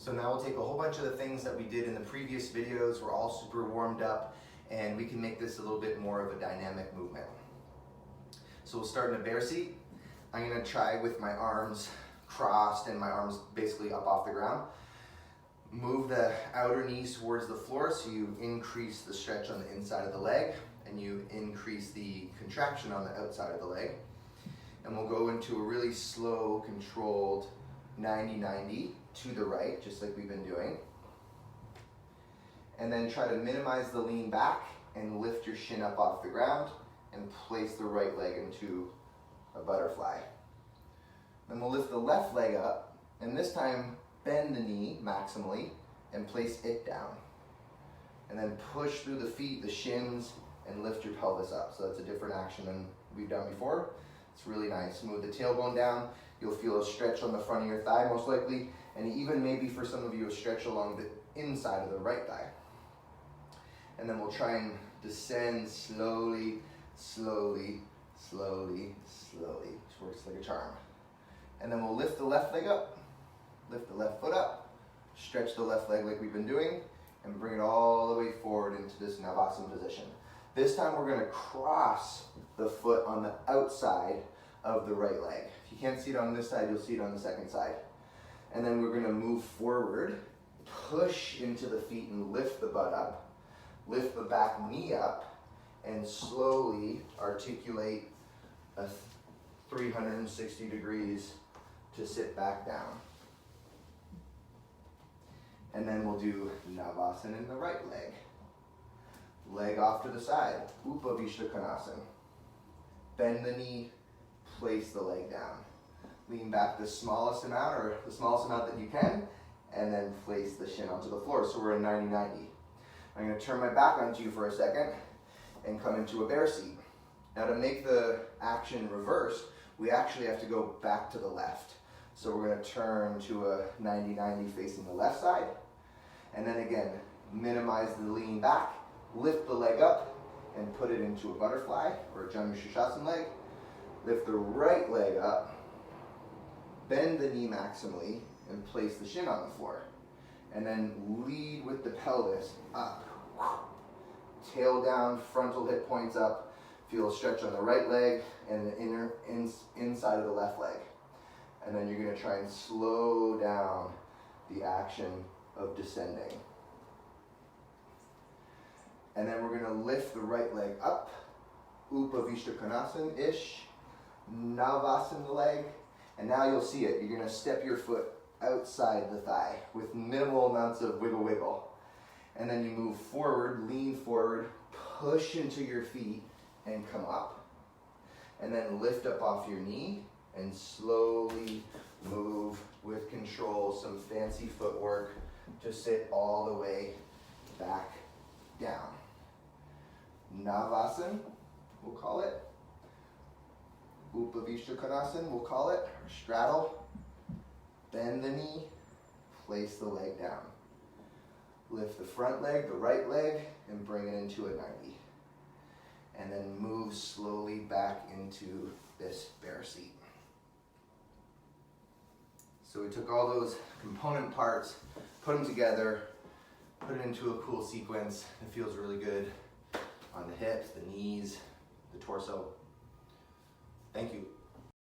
So now we'll take a whole bunch of the things that we did in the previous videos. We're all super warmed up, and we can make this a little bit more of a dynamic movement. So we'll start in a bear seat. I'm gonna try with my arms crossed and my arms basically up off the ground. Move the outer knees towards the floor so you increase the stretch on the inside of the leg and you increase the contraction on the outside of the leg. And we'll go into a really slow, controlled 90-90 to the right, just like we've been doing. And then try to minimize the lean back and lift your shin up off the ground and place the right leg into a butterfly. Then we'll lift the left leg up, and this time bend the knee maximally and place it down. And then push through the feet, the shins, and lift your pelvis up. So that's a different action than we've done before. It's really nice. Move the tailbone down. You'll feel a stretch on the front of your thigh most likely, and even maybe for some of you a stretch along the inside of the right thigh. And then we'll try and descend slowly, slowly, slowly, slowly. Which works like a charm. And then we'll lift the left leg up, lift the left foot up, stretch the left leg like we've been doing, and bring it all the way forward into this Navasana position. This time we're gonna cross the foot on the outside of the right leg. If you can't see it on this side, you'll see it on the second side. And then we're gonna move forward, push into the feet and lift the butt up, lift the back knee up, and slowly articulate a 360 degrees to sit back down. And then we'll do Navasana in the right leg. Leg off to the side, Upavishta Konasana. Bend the knee, place the leg down. Lean back the smallest amount, or the smallest amount that you can, and then place the shin onto the floor. So we're in 90-90. I'm gonna turn my back onto you for a second and come into a bear seat. Now to make the action reversed, we actually have to go back to the left. So we're gonna turn to a 90-90 facing the left side. And then again, minimize the lean back, lift the leg up, and put it into a butterfly or a Janu Shirshasana leg. Lift the right leg up, bend the knee maximally, and place the shin on the floor. And then lead with the pelvis up. Tail down, frontal hip points up. Feel a stretch on the right leg and the inside of the left leg. And then you're gonna try and slow down the action of descending. And then we're gonna lift the right leg up, Upavishta Konasana-ish, Navasana the leg, and now you'll see it. You're gonna step your foot outside the thigh with minimal amounts of wiggle. And then you move forward, lean forward, push into your feet, and come up. And then lift up off your knee, and slowly move with control, some fancy footwork, to sit all the way back down. Navasana, we'll call it. Upavishta Konasana, we'll call it. Or straddle. Bend the knee, place the leg down. Lift the front leg, the right leg, and bring it into a 90. And then move slowly back into this bear seat. So we took all those component parts, put them together, put it into a cool sequence. It feels really good on the hips, the knees, the torso. Thank you.